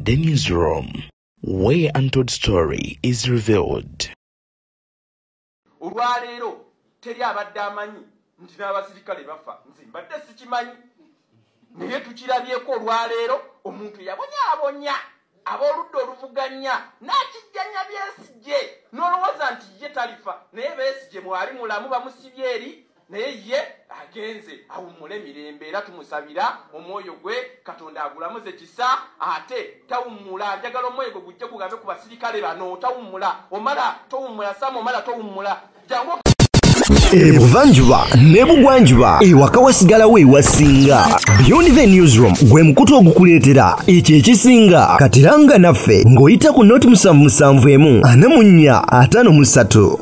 The Newsroom, where untold story is revealed. Olwaleero teri abadde amanyi nti n'abasirikale bafa nze mbadde sikimanyi naye tukirabyeko olwaleero omuntu yabonya ab'oludda oluvuganya n'akijjanya Besigye n'olowooza nti ye talifa naye Besigye mwali mulamu bamusibye eri naye ye agenze awummule mirembe era tumusabira omwoyo gwe Katonda agulamuze kisa ate tawummula njagala omwoyo gwe gujje kugambe ku basirikale bano tawummula omala towummula Sam omala towummula jangu Ebuvanjuba nebugwanjuba ewaka wasigalawo ewasinga. Beyond the Newsroom gwe mukutu ogukuleetera ekyo ekisinga katiranga naffe ng'oyita ku noti 771 44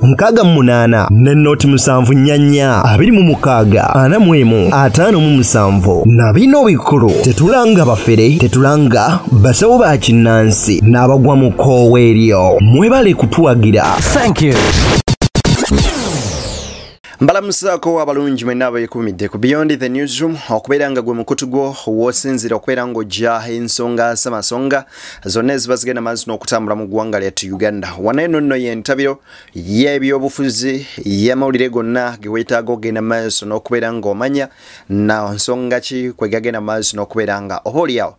53 ne noti 744 26 45 na bino bikulu tetulanga bafere tetulanga basawo ba kinnansi n'abagwa mu koowa eryo mwebale kutuwagira. Thank you. Mbalamusako abalungi mwenna abekumidde ku Beyond the Newsroom okubeera nga gwe mukutu gwo wosinzira okubeera ng'ojja ensonga samasonga zonna ezibazigenda maazi n'okutambula mu ggwanga lyattu Uganda. Wano nno y'entabiro y'ebyobufuzi y'amawulire gonna ge weetaaga ogenda maaso n'okubeera ng'omanya na nsonga ki kwe gagenda maaso n'okubeera nga oboolyawo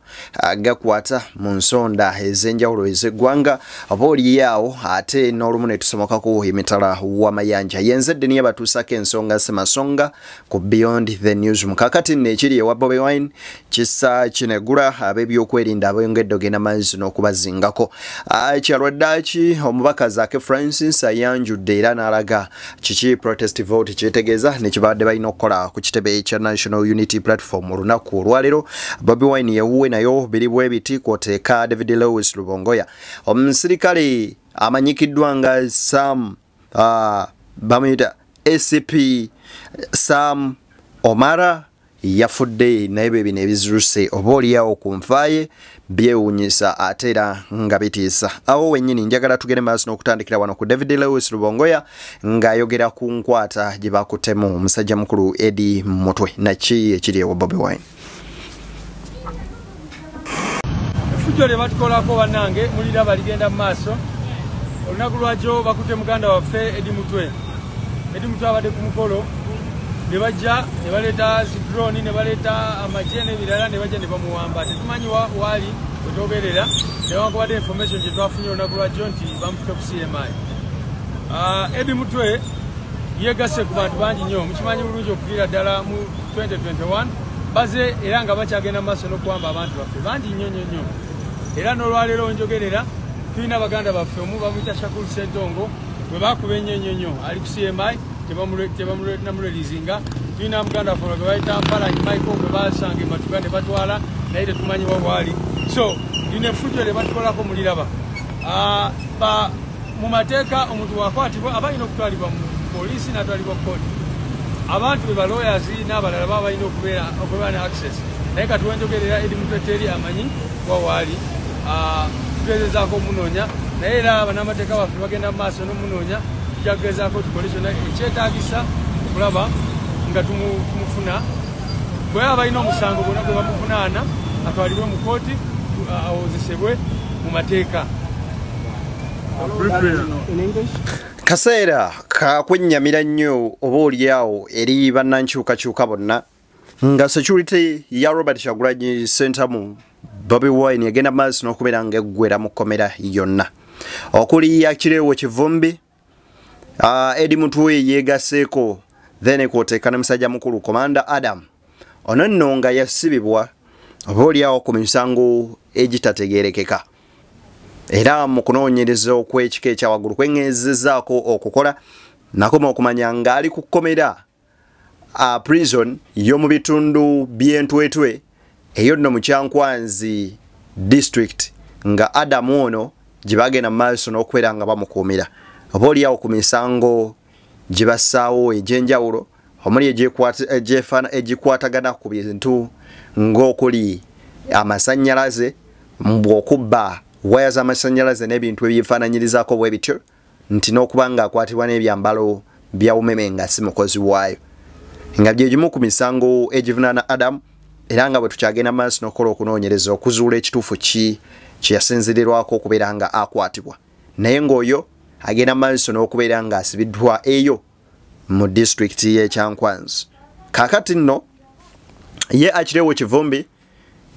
gakwata mu nsonda ez'enjawulo ez'eggwanga oboolyawo ate n'olumu ne tusomokako emitala w'amayanja yenzedde niye batuusako ensonga semasonga ku Beyond the Newsroom. Kakati nekiri ewa Bobi Wine kisa kinegula ab'ebyokwerinda abayongedde ogenda maazi n'okubazingako. Kyalwaddaaki omubaka Zaake Francis ayanjudde era n'alaga kiki protest vote kyetegeeza ne kibadde balina okukola ku kitebe kya National Unity Platform olunaku olwaleero. Bobi Wine yewuwe nayo biri bwe biti kwoteeka David Lewis Lubongoya omusirikale amanyikiddwa nga Sam bamuyita ACP Sam Omara yafudde naye bino ebiziruse oboolyawo ku nfaaye byewuunyisa ate era nga bitiisa. Awo wennyini njagala tugende maaso n'okutandikira wano ku David Lewis Lubongoya ng'ayogera ku nkwata gye bakuttemu omusajja mukulu Eddie Mutwe naki ekiri ewa Bobi Wine. Effujjo lye batukolako bannange muliraba ligenda mu maaso. Olunaku lwakyo bakutte muganda waffe Eddie Mutwe. Eddie Mutwe abadde ku mukolo ne bajja ne baleeta drone ne baleeta amagye n'ebirala ne bajja ne bamuwamba. Tetumanyi waali wetoberera newankubadde information gye twafunye olunaku lwakyo nti bamututte ku CMI. Eddie Mutwe yeegasse ku bantu bangi nnyo mukimanyi bulungi okuviira ddala mu 2021 baze era nga bakyagenda mu maaso n'okuwamba abantu baffe bangi nnyo era n'olwaleero wenjogerera tulina baganda baffe omu bamuyita Shakul Sentongo bwe bakuba ennyo ali ku CMI tebamulelizinga. Tulina muganda waffe gwe bayita Mpalanyi Michael gwe basanga ematuka ne batwala naye tetumanyi wawaali. So lino effujjo lye batukolako muliraba. Mu mateeka omuntu wakwatibwa aba alina okutwalibwa mu poliisi n'atwalibwa kooti. Abantu be balawyers n'abalala baba balina okubeera ne access naye kati wenjogerera Eddie Mutwe teri amanyi wawaali. Tugezezaako omunoonya naye era bannamateeka baffe bagenda mu maaso n'omunoonya tujagezaako tukole kyonna ekyetaagisa okulaba nga tumufuna. Bwe baba balina omusango gwonna gwe bamuvunaana atwalibwe mu kooti awozesebwe mu mateeka. Kaseera kakwennyamira nnyo oboolyawo eri bannankyukakyuka bonna nga security ya Robert Kyagulanyi Ssentamu Bobi Wine yagenda maaso n'okubeera ng'eggwera mu kkomera yonna okuli yakireewo Kivumbi. Eddie Mutwe yeegasseeko then kwoteeka ne musajja mukulu Commander Adam ono nno nga yasibibwa oboolyawo ku misango egitategeerekeka era mu kunoonyereza okw'ekika ekyawaggulu kweŋŋeezezzaako okukola nakoma okumanya ng'ali ku kkomera prison y'omu bitundu by'Entwetwe eyo nno mu Kyankwanzi district nga Adam ono gye bagenda mu maaso n'okubeera nga bamukuumira oboolyawo ku misango gye bassaawo egy'enjawulo omuli egikwatagana ku bintu ng'okuli amasannyalaze bw'okubba waya z'amasannyalaze n'ebintu ebyefaananyirizaako bwe bityo nti n'okuba ng'akwatibwa n'ebyambalo bya umeme nga si mukozi waayo nga bye gimu ku misango egivunaana Adam era nga bwe tukyagenda maaso n'okukola okunoonyereza okuzuula ekituufu ki kyasinzirirwako okubeera nga akwatibwa naye ng'oyo agenda maaso n'okubeera nga asibiddwa eyo mu district y'e Kyankwanzi. Kaakati nno ye Akireewo Kivumbi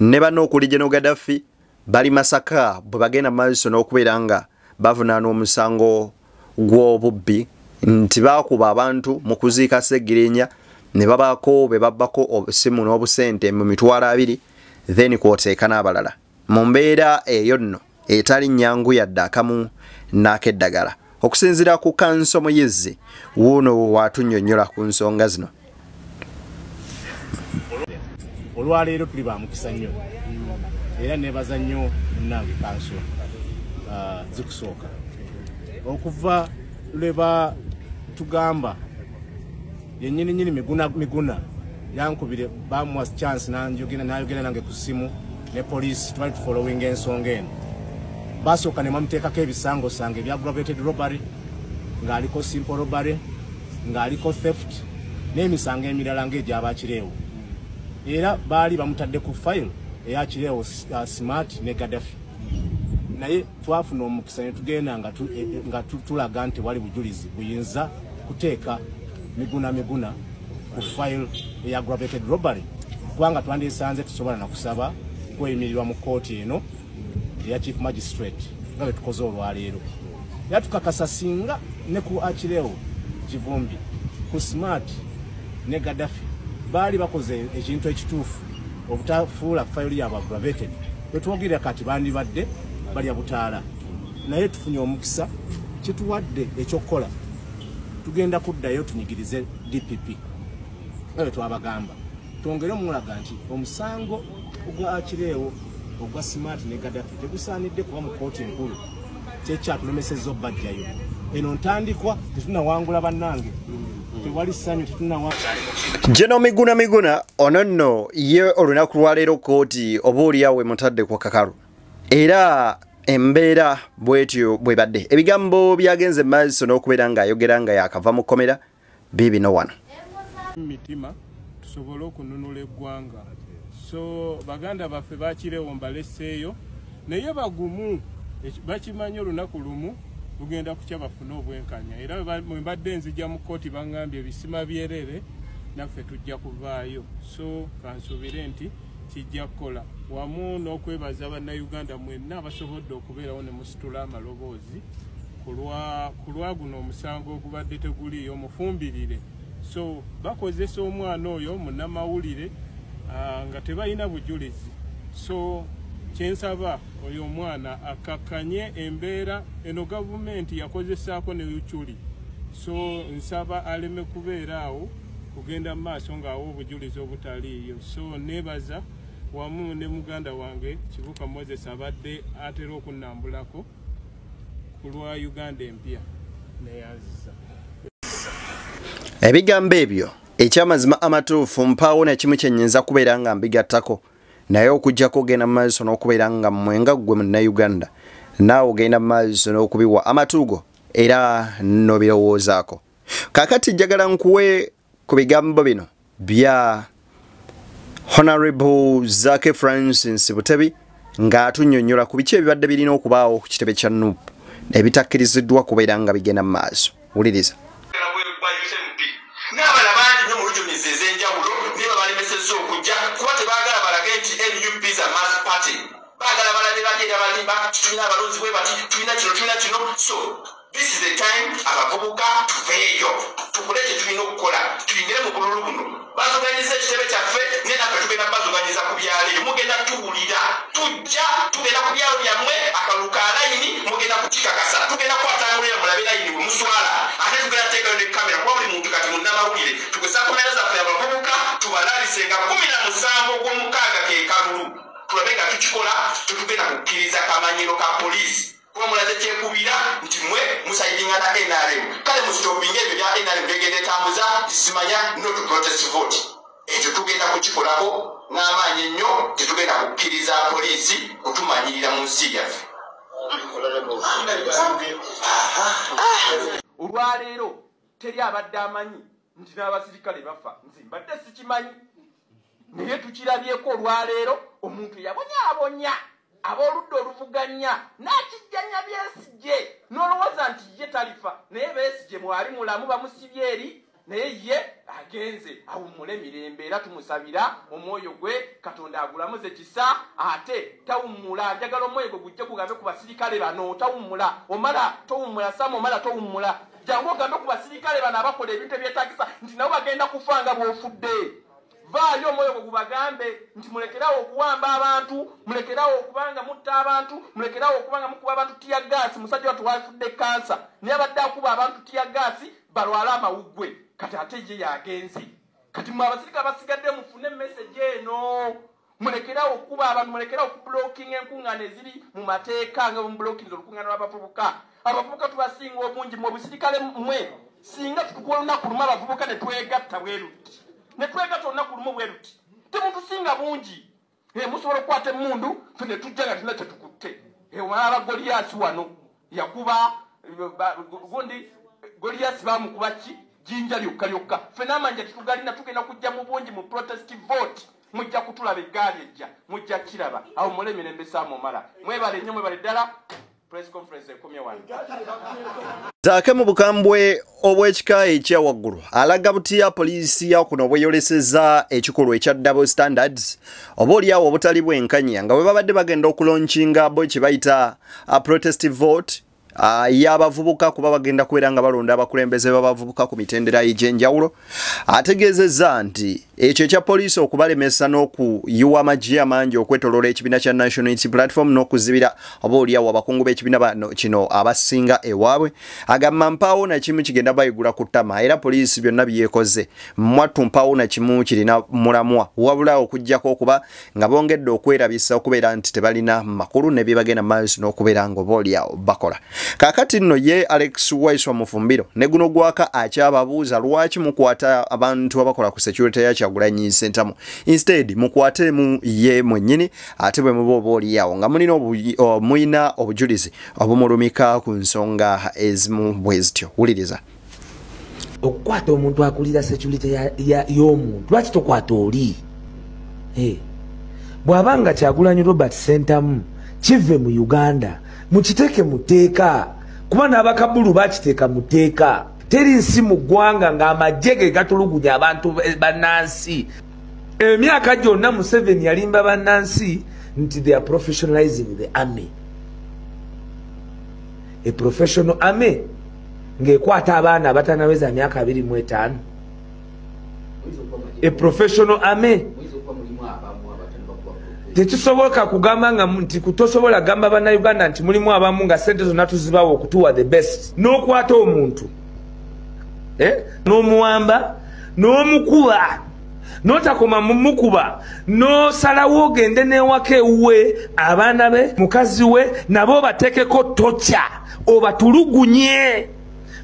ne bano okuli General Gaddafi bali Masaka bwe bagenda maaso n'okubeera nga bavunaana omusango gw'obubbi nti baakuba abantu mu kuziika Sseggirinya ne babaako be babbako obusimu n'obusente mu mitwalo 2 then kwoteeka n'abalala mu mbeera eyo nno etali nnyangu yadde akamu n'akeddagala. Okusinziira ku Kanso Muyizzi wuuno waatunnyonnyola ku nsonga zino. Olwaleero tuli ba mukisa nnyo era nebaza nnyo nange Kanso zikusooka okuva lweba tugamba yennyini miguna yankubire bamuwa chance nayogera nange ku ssimu ne police twali tufollowing ensonga eno basooka ne bamuteekako ebisango sange ebya aggravated robbery ng'aliko simple robbery ng'aliko theft n'emisango emirala ng'egyaba Akireewo era baali bamutadde ku file eya Akireewo Smart ne Gaddafi naye twafuna omukisa ne tugenda nga tulaga nti wali bujulizi buyinza kuteeka miguna ku file eya aggravated robbery kubanga twandisanze tusobola na kusaba kweyimirirwa mu kooti eno eya chief magistrate nga bwe tukoze olwaleero yatukakasa singa ne ku Akireewo Kivumbi ku Smart ne Gaddafi baali bakoze ekintu ekituufu obutafuula file yaabwe aggravated bwetwogerera kati bandibadde balya butaala naye tufunye omukisa kituwadde ekyokukola tugenda kuddayo tunyigirize DPP nga twabagamba twongere omulaga nti omusango ogwa Akireewo ogwa Smart ne Gaddafi tegusaanidde kuba mu kooti enkulu kyekyatulemesezza obbajjayo eno ntandikwa tetunawangula bannange tewali ssanyu General Miguna ono nno ye olunaku lwaleero kooti oba oliawe mutadde ku kakalu era embeera bwetyo bwe badde ebigambo byagenze maaso n'okubeera ng'ayogera nga yakava mu kkomera biibino wano mitima tusobole okununula eggwanga so baganda baffe Bakireewo mbaleseeyo naye bagumu bakimanyi olunaku lumu lugenda kukya bafune obwenkanya era bwe mbadde nzija mu kooti baŋŋambye ebisima byerere naffe tujja kuvaayo so kansuubire nti kijja kukola wamu n'okwebaza bannayuganda mwenna abasobodde okubeerawo ne musitula amaloboozi ku lwa guno omusango ogubadde teguliiyo mufumbirire so bakozesa omwana oyo munnamawulire nga tebalina bujulizi so kyensaba oyo omwana akakkanye embeera eno gavumenti yakozesaako ne yukyuli so nsaba aleme kubeera awo kugenda mu maaso ng'awo obujulizi obutaliiyo so nebaza wamu ne muganda wange Kibuka Moses abadde atera okunnambulako ku lwa Uganda empya neyaziza ebigambo ebyo ekyamazima amatuufu mpaawo na kimu kyennyinza kubeera nga mbigattako naye okujjako ogenda mu maaso n'okubeera nga mwenga ggwe munnayuganda naawe ogenda mu maaso n'okubiwa amatuugo era n'obirowoozaako. Kaakati njagala nkuwe ku bigambo bino bya Honorable Zaake Francis Butebi ng'atunnyonnyola ku biki ebibadde birina okubaawo ku kitebe kya NUP ebitakkiriziddwa kubeera nga bigenda mu maaso. Wuliriza. n'abala bangi nnyo mu lujumizi ez'enjawulo niba balemesezza okujja kuba tebaagala balage nti NUP is a mass party baagala balabe bagenda balimba tulina abalonzi bwe bati tulina kino so this is the time abavubuka tuveeyo tukole kye tulina okukola tuyingire mu bululu buno bazuganyiza ekitebe kyaffe ne naffe tugenda bazuganyiza ku byaleeyo mugenda tuwulira tujja tugenda ku byalo byammwe akalulu ka layini mugenda kukikakasa tugenda kwatangulira mulabe layini bwe muswala ate tugenda teekayo ne kamera kuba buli muntu kati munnamawulire tugesa kamera zaffe abavubuka tubalabise nga 17 ogw'omukaaga ke kalulu tulabe nga tukikola tetugenda kukkiriza kamanyiro ka poliisi kuba mulaze kyekubira nti mwe musayidinga na NRM kale musitopinga ebyo bya NRM begenda etambuza simanya not protest vote ekyo tugenda kukikolako n'amaanyi ennyo tetugenda kukkiriza poliisi kutumanyirira mu nsi yaffe. Olwaleero teri abadde amanyi nti n'abasirikale bafa nze mbadde sikimanyi naye tukirabyeko olwaleero omuntu yabonyabonya aboludde oluvuganya n'akijjanya Besigye n'olowooza nti ye talifa naye Besigye mwali mulamu bamusibye eri naye ye agenze awummule emirembe era tumusabira omwoyo gwe Katonda agulamuze kisa ate tawummula njagala omwoyo gwe gujje gugambe ku basirikale bano tawummula omala towummula Sam omala towummula jangu ogambe ku basirikale bano abakola ebintu ebyetagisa nti nabo bagenda kufanga bw'ofudde vaayo omwoyo gwe gubagambe nti mulekerawo okuwamba abantu mulekerawo okubanga mutta abantu mulekerawo okubanga mukuba abantu tiyagasi musajja watu wafudde kansa naye abadde akuba abantu tiyagasi balwala amawuggwe kati ate ye yagenze kati mwe abasirika basigadde mufune message eno mulekerawo okuba abantu mulekerawo okublocking enkuŋŋaana eziri mu mateeka nga mublockings olukuŋŋaana lw'abavubuka abavubuka tubasinga obungi mu busirikale mwe singa tutukuwa olunaku lumu abavubuka ne twegatta bweruti ne twegatta olunaku lumu bweruti temuntu singa bungi musobola okukwata emmundu fene tujja nga tulina tetukutte omala Goliyasi wano yakuba gundi Goliyasi bamukuba ki jinja lyokka lyokka fena amanja tetugalina tugenda kujja mu bungi mu protest vote mujja kutulaba eggaali ejja mujja kiraba awo mule emirembe Sam omala mwebale nnyo mwebale ddala press conference ekomye wano Zaake mu bukambwe obw'ekika ekya waggulu alaga butya poliisi ya kuno bweyoleseza ekikolwa ekya double standards oba oliawo obutali bwenkanya nga bwe babadde bagenda okulonkinga bo kye bayita protest vote y'abavubuka kuba bagenda kubeera nga balonda abakulembeze b'abavubuka ku mitendera egy'enjawulo ategeezezza nti ekyo ekya poliisi okubalemesa n'okuyiwa amagye amangi okwetoloola ekibiina kya National Unity Platform n'okuzibira oba oliawo abakungu b'ekibiina bano kino abasinga ewaabwe agamba mpaawo na kimu kigenda bayigula ku ttama era poliisi byonna byekoze mwattu mpaawo na kimu kirina mulamwa wabula okuggyako okuba nga bongedde okwerabisa okubeera nti tebalina makulu ne bye bagenda maaso n'okubeera nga oba oliawo bakola kakati nno ye Alex Waiswa Mufumbiro ne guno gwaka akyababuuza lwaki mukwata abantu abakola ku security ya Kyagulanyi Center instead mukwate mu ye mwennyini ate bwe muba oba oliawo nga mulina obujulizi obumulumika ku nsonga ezimu bwezityo wuliriza okukwata omuntu akulira security y'omuntu lwaki tokwata oli bw'abanga Kyagulanyi Robert Sentamu kive mu Uganda mukiteke muteeka kuba n'abakabulu bakiteeka muteeka teri nsi mu ggwanga ng'amagye ge gatulugunya abantu bannansi emyaka gyonna Museveni yalimba bannansi nti they are professionalizing the army a professional army ng'ekwata abaana abatanaweza myaka 25 a professional army tekisoboka kugamba nga nti kutosobola gamba bana Uganda nti mulimu abamu nga sente zonna tuzibawo okutuwa the best n'okwata omuntu n'omuwamba n'omukuba n'otakoma mumukuba n'osalawo ogende n'ewaka ewuwe abaana be mukazi we nabo batekeko tocha obatulugunye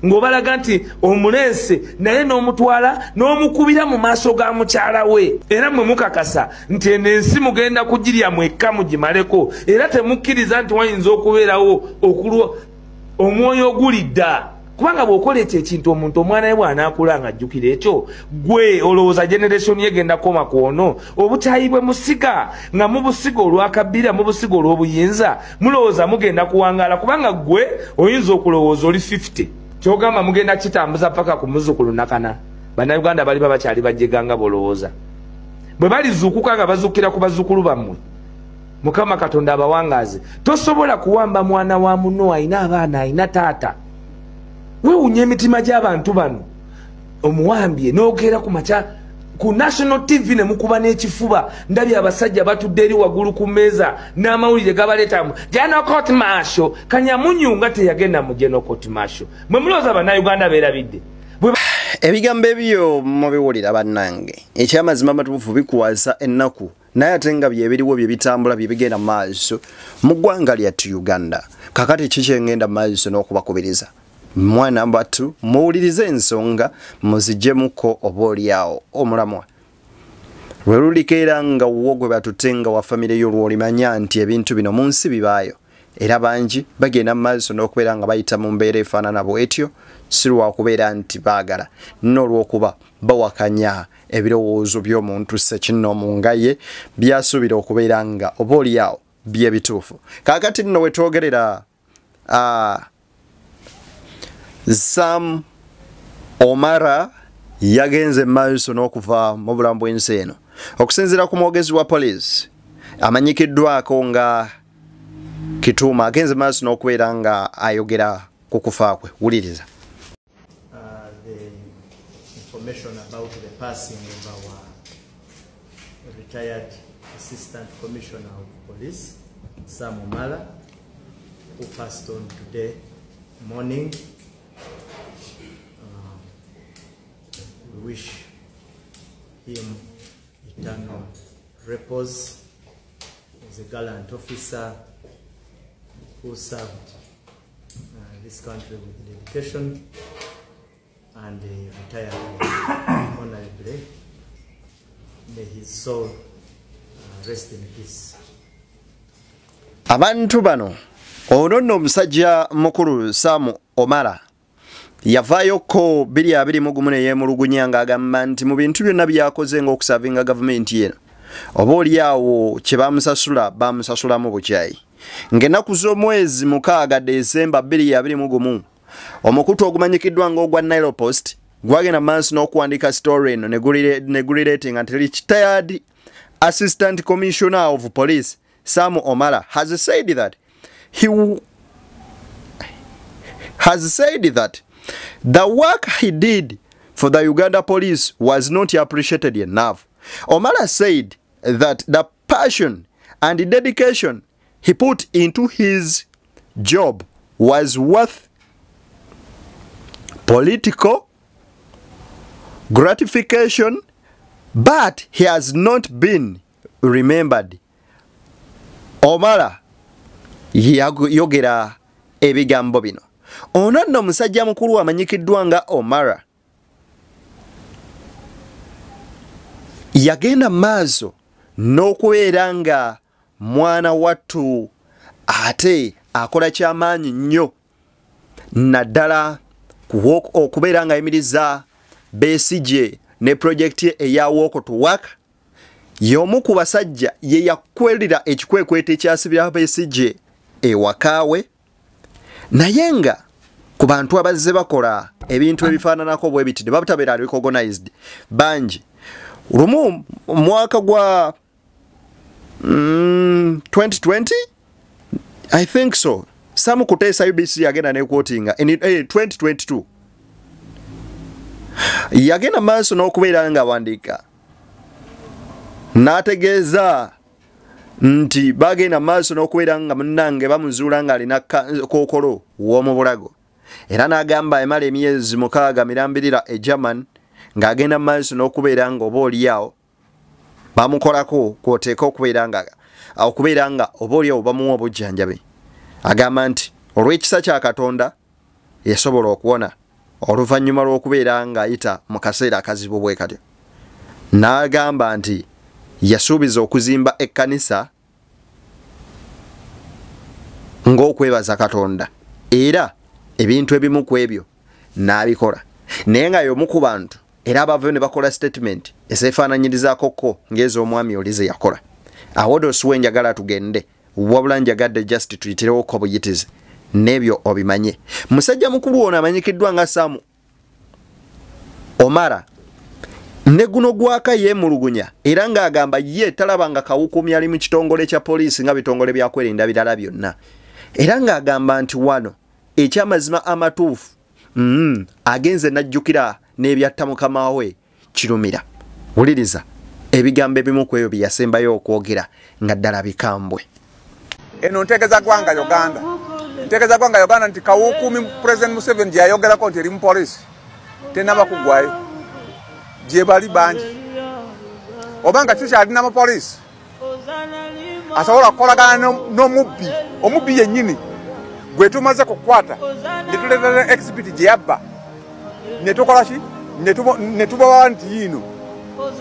ng'obalaga nti omulense naye n'omutwala n'omukubira mu maaso ga mukyala we era mwe mukakasa nti eno ensi mugenda kugirya mwekka mugimaleko era temukkiriza nti wayinza okubeerawo omwoyo ogulidda kubanga bw'okola ekyo ekintu omuntu omwana we bw'anaakula ng'ajjukira ekyo gwe olowooza generation ye genda koma kwono obukyayi bwe musiga nga mubusiga olwakabbira mubusiga olw'obuyinza mulowooza mugenda kuwangaala kubanga gwe oyinza okulowooza oli 50 kyogamba mugenda kitambuza paka ku muzzukulu nakana bannayuganda bali bakyali bajjeganga bolowooza bwe balizuukuka nga bazuukira ku bazzukulu bammwe Mukama Katonda abawangaze tosobola kuwamba mwana wa muno ayina abaana ayina taata weewunya emitima gy'abantu bano omuwambye n'ogera ku makya ku National TV ne mukuba n'ekifuba ndabye abasajja batudde eri waggulu ku mmeeza n'amawulire gabaleetamu General Court Martial Kanyamunyunga teyagenda mu General Court Martial mwe mulowooza bannayuganda beerabidde ebigambo ebyo mubiwulira bannange ekyamazima amatuufu bikuwaza ennaku naye ate nga byebiriwo bye bitambula bye bigenda mu maaso mu ggwanga lyattu Uganda kakati kikyengenda mu maaso n'okubakubiriza mwana mbatu muwulirize ensonga muzigyemuko oba oliawo omulamwa lwe lulikeera nga wo gwe batutenga wa famire yo lw'olimanya nti ebintu bino mu nsi bibaayo era bangi bagenda mu maaso n'okubeera nga bayita mu mbeera efaanana bwetyo si lwakubeera nti baagala n'olw'okuba bawakanya ebirowoozo by'omuntu ssekinnoomu nga ye byasuubira okubeera nga oba oliawo bye bituufu. Kaakati nno we twogerera Sam Omara yagenze maaso n'okuva mu bulamu bw'ensi eno. Okusinziira ku mwogezi wa poliisi amanyikiddwako nga Kituuma agenze maaso n'okubeera nga ayogera ku kufa kwe. Wuliriza. The information about the passing of our retired Assistant Commissioner of Police, Sam Omara, who passed on today morning. We wish him eternal repose. He's a gallant officer who served this country with dedication and retired honorably. May his soul rest in peace. Abantu bano ono nno omusajja mukulu Sam Omara yavaayoko 2021 ne yeemulugunya ng'agamba nti mu bintu byonna byakoze ng'okusavinga gavumenti eno oba oliawo kye bamusasulamu bukyayi. Ng'ennaku z'omwezi 6 Desemba 2021 omukutu ogumanyikiddwa ng'ogwa Nile Post gwagenda maaso n'okuwandiika story eno ne gulireetinga nti retired Assistant Commissioner of Police Sam Omara has said that the work he did for the Uganda police was not appreciated enough. Omara said that the passion and the dedication he put into his job was worth political gratification, but he has not been remembered. Omara yogera ebigambo bino. Ono nno musajja mukulu amanyikiddwa nga Omara yagenda maaso n'okubeera nga mwana wattu ate akola kyamaanyi nnyo naddala okubeera nga ayimiriza Besigye ne projekiti eya Walk to Work. Y'omu ku basajja ye yakwerera ekikwekweto ekyasibira Besigye ewakaawe, naye nga ku bantu abazze bakola ebintu ebifaananako bwe biti ne babutabeera recognized bangi. Lumu mwaka gwa 2020 I think so, Sam Kuteesa UBC yagenda ne quotinga in 2022 yagenda maaso n'okubeera nga awandiika n'ategeeza nti bagenda maaso n'okubeera nga munnange bamuzuula nga alina kookolo w'omu bulago, era n'agamba emala emyezi 6 mirambirira e German ng'agenda maaso n'okubeera nga oba oliawo bamukolako kwoteeka okubeera nga oba oliawo bamuwa obujjanjabi. Agamba nti olw'ekisa kya Katonda yasobola okuwona oluvannyuma lw'okubeera ng'ayita mu kaseera akazibu bwe katyo. N'agamba nti yasuubiza okuzimba ekkanisa ng'okwebaza Katonda, era ebintu ebimu ku ebyo n'abikola. Naye nga y'omu ku bantu era abavayo ne bakola statement eseefaananyirizaako ko ng'ez'omwami oli ze yakola. Awo dosiwe njagala tugende, wabula njagadde just tuyitirewo buyitizi n'ebyo obimanye. Musajja mukulu ono amanyikiddwa nga Sam Omara ne guno gwaka yeemulugunya era ng'agamba ye talabanga kawukumi ali mu kitongole kya poliisi nga bitongole byakwerinda birala byonna, era ng'agamba nti wano ekyamazima amatuufu agenze n'ajjukira n'ebyatta mukama we Kirumira. Wuliriza ebigambo ebimu ku ebyo bye yasembayo okwogera nga ddala bikambwe. Eno ntegeeza gwanga Uganda nti kawukumi President Museveni gye yayogerako nti eri mu poliisi tenaba kuggwayo gye bali bangi, obanga tukyalina mu poliisi asobola kukolagana omubbi yennyini gwe tumaze kukwata ne tuleetera exhibit gye yabba ne tukola ki ne tubawa nti yiino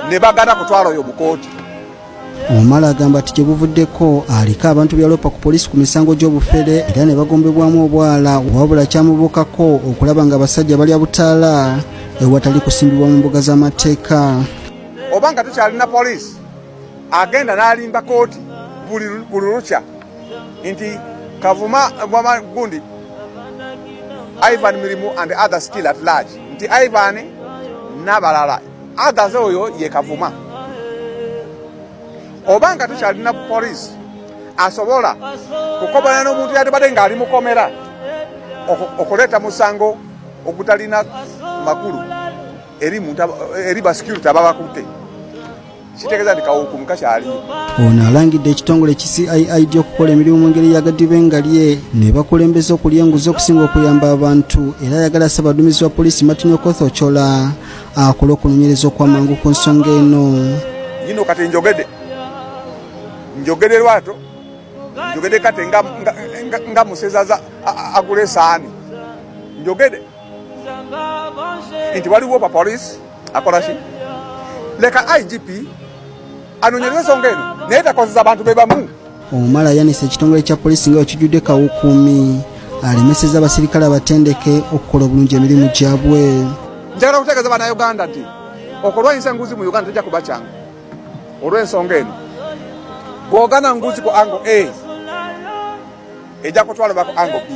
ne bagana kutwala oyo bukooti. Omala agamba ati gye buvuddeko aliko abantu byalopa ku poliisi ku misango gy'obufere era ne bagombebwamu obwala, wabula kyamubukako okulaba nga abasajja balya butaala ewatali kusimbibwa mu mbuga z'amateeka. Obanga tukyalina poliisi agenda n'alimba kooti buli lukya Inti Kavuma Mama Gundi, Ivan Mirimu and the others still at large. Inti Ivan Nabalala. Others oyo ye Kavuma. Obanga tuchalina police asobola kukobana n'omuntu yatebadde ng'ali mukomera okuleta musango ogutalina makulu eri ba security ababakutte kitegeeza nti Kawuku kakyaliyo. Ono alangidde ekitongole CIID okukola emirimu mu ngeri yagadde bengalye ne bakulembeza okulya enguzi okusinga okuyamba abantu era yagala Ssaabaduumizi wa poliisi Martin Okoth Ochola akola okunoonyereza okw'amangu ku nsonga eno. Yino kati njogede lwato njogede kati nga musezaza agule saani njogede nti waliwo pa police akola ki leka IGP anonyereza ensonga eno naye takozesa abantu be bamu. Omala yanise ekitongole kya poliisi nga kijjudde Kawukumi alemeseza abasirikale abatendeke okukola obulungi emirimu gyabwe. Njagala okutegeeza bana Uganda nti okulwanyisa enguzi mu Uganda tejja kuba kyangu olw'ensonga eno. Bw'ogana nguzi ku ango A ejja kutwalibwa ku ango B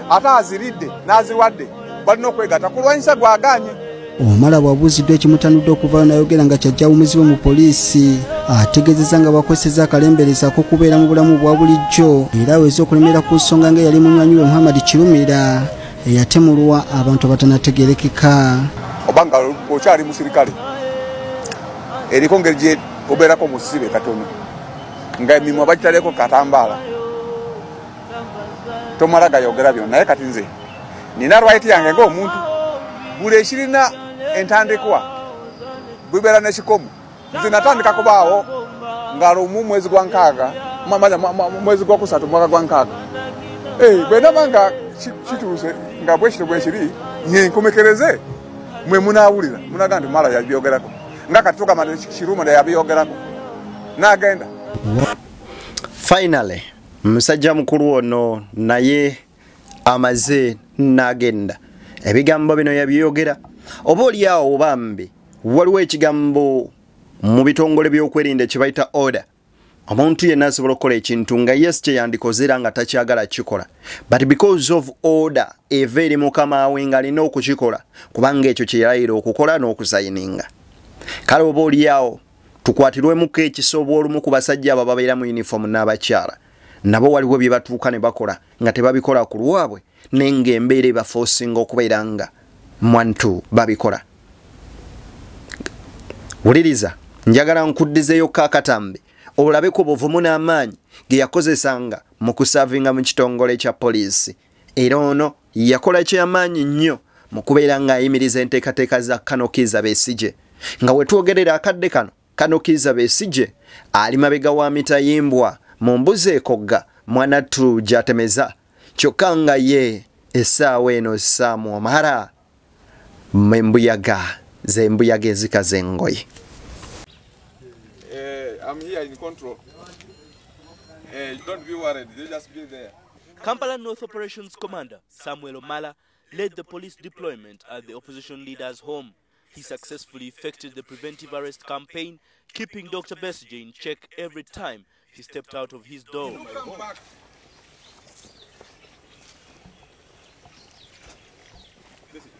ate aziridde n'aziwadde balina okwegatta kulwanyisa gwaganye. Omala bwabuuziddwa ekimutanudde okuvaayo n'ayogera nga kyajja awumizibwa mu poliisi ategeezezza nga bakozesezza akalembereza ak'okubeera mu bulamu bwa bulijjo era aweze okulemera ku nsonga nga yali munywanyi we Muhammad Kirumira eyatemulwa abantu abatanategerekeka. Obanga okyali musirikale eriko ngeri gye obeerako mu ssibe katono nga emimwa bagitaleko katambaala tomala gayogera byonna naye kati nze nina right yange ng'omuntu buli ekirina entandikwa bwibeera n'ekikomo. Nze natandika kubaawo nga lumu mwezi gwa nkaaga mwezi gwa kusatu mwaka gwa nkaaga bwe ndaba nga kituuse nga bwekito bwekiri nyenkomekereze mwe munaawulira munaga nti mala yabyogerako nga kati tugamate Kiruma yabyogerako n'agenda. Finally musajja mukulu ono naye amaze n'agenda. Ebigambo bino yabyogera oba oliawo bambi waliwo ekigambo mu bitongole by'okwerinda kibayita order. Omuntu yenna asobola okukola ekintu nga yes kye yandikoze era nga takyagala kikola, but because of order eva eri mukama we ng'alina okukikola kubanga ekyo kye yalayira okukola n'okusayininga. Kale oba oliawo tukwatirwemuko ekisobo olumu ku basajja abo babeera mu uniform n'abakyala nabo waliwo bye batuuka ne bakola nga tebabikola ku lwabwe nenge embeera ebaforcinga okubeera nga mwantu babikola. Wuliriza njagala nkuddizeyo kaakatambi olabeko obuvumu n'amaanyi ge yakozesanga mu kusavinga mu kitongole kya poliisi era ono yakola ekyamaanyi nnyo mu kubeera nga ayimiriza enteekateeka za Kano Kizza Besigye nga wetwogerera akadde Kano Kizza Besigye ali mabega wa mitayimbwa mu mbuzi ekogga mwanattu gy'atemeza kyokka nga ye essaawa eno Sam Omala membuyaga zembuyaga ezikaze engoye. I'm here in control. Don't be worried, they just be there. Kampala North Operations Commander Samuel Omala led the police deployment at the opposition leader's home. He successfully effected the preventive arrest campaign, keeping Dr. Besigye in check every time he stepped out of his door. Listen,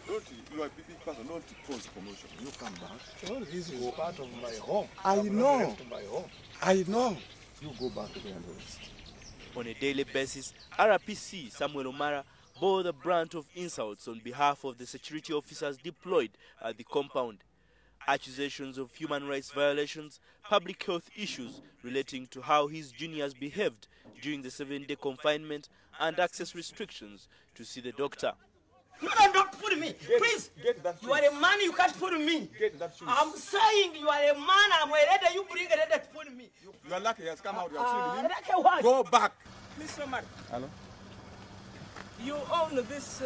you are a big person, don't cause commotion. You come back. All this is part of my home. I know. My home. I know. You go back there and rest. On a daily basis, RPC Samuel Omala bore the brunt of insults on behalf of the security officers deployed at the compound. Accusations of human rights violations, public health issues relating to how his juniors behaved during the 7-day confinement, and access restrictions to see the doctor. No, don't put me. Please. Get that You are a man, you can't put me. Get that shoes. I'm saying you are a man, I'm a leader, you bring a leader to put me. You are lucky he has come out, you have seen him. Lucky what? Go back. Mr. Man, Hello? you own this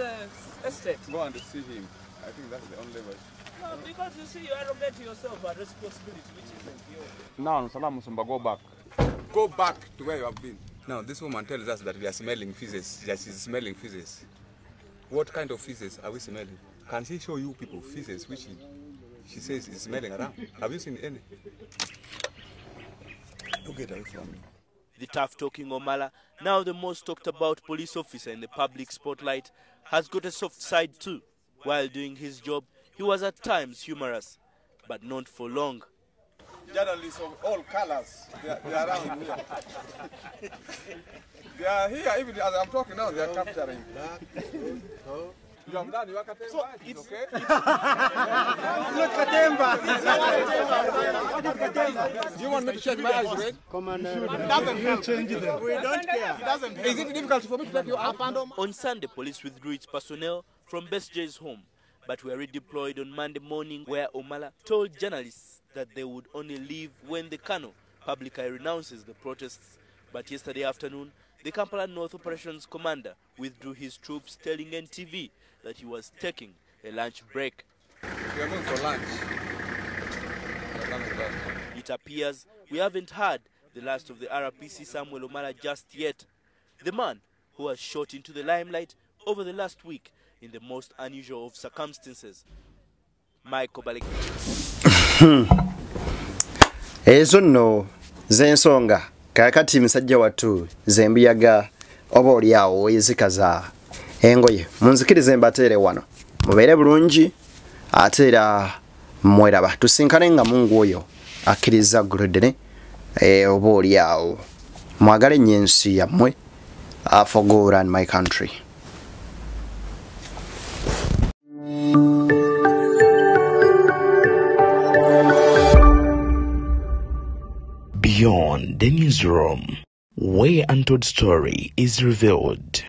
estate. Go and see him. I think that's the only way. No, because you see, you arrogate yourself a responsibility which isn't yours. Now, Salam Musumba, go back. Go back to where you have been. Now, this woman tells us that we are smelling feces. That she's smelling feces. What kind of feces are we smelling? Can she show you people feces which she says is smelling around? Have you seen any? You get away from me. The tough-talking Omala, now the most talked about police officer in the public spotlight, has got a soft side too. While doing his job, he was at times humorous, but not for long. Journalists of all colors, they are around here. They are here, even as I'm talking now, they are capturing. You have done, you are Katemba, so it's okay? It's not Katemba. Do you want me to change my eyes red? Come on, it doesn't help. Change them. We don't care. It doesn't help. Is it difficult for me to take you up? On Sunday, police withdrew its personnel from Best J's home, but were redeployed on Monday morning, where Omala told journalists that they would only leave when the Colonel publicly renounces the protests. But yesterday afternoon, the Kampala North Operations Commander withdrew his troops, telling NTV that he was taking a lunch break. We are going for lunch. It appears we haven't heard the last of the RPC Samuel Omala just yet. The man who was shot into the limelight over the last week in the most unusual of circumstances. Michael Balek. Ezo no zensonga kakati misajja watu zembiyaga oba oliawo ezikaza engoye munzikirize mbatere wano mubeere bulungi ate era mweraba tusinkane nga Mungu oyo akkiriza guludene oba oliawo mwagale nnyo ensi yammwe for God and my country. Beyond the newsroom, where untold story is revealed.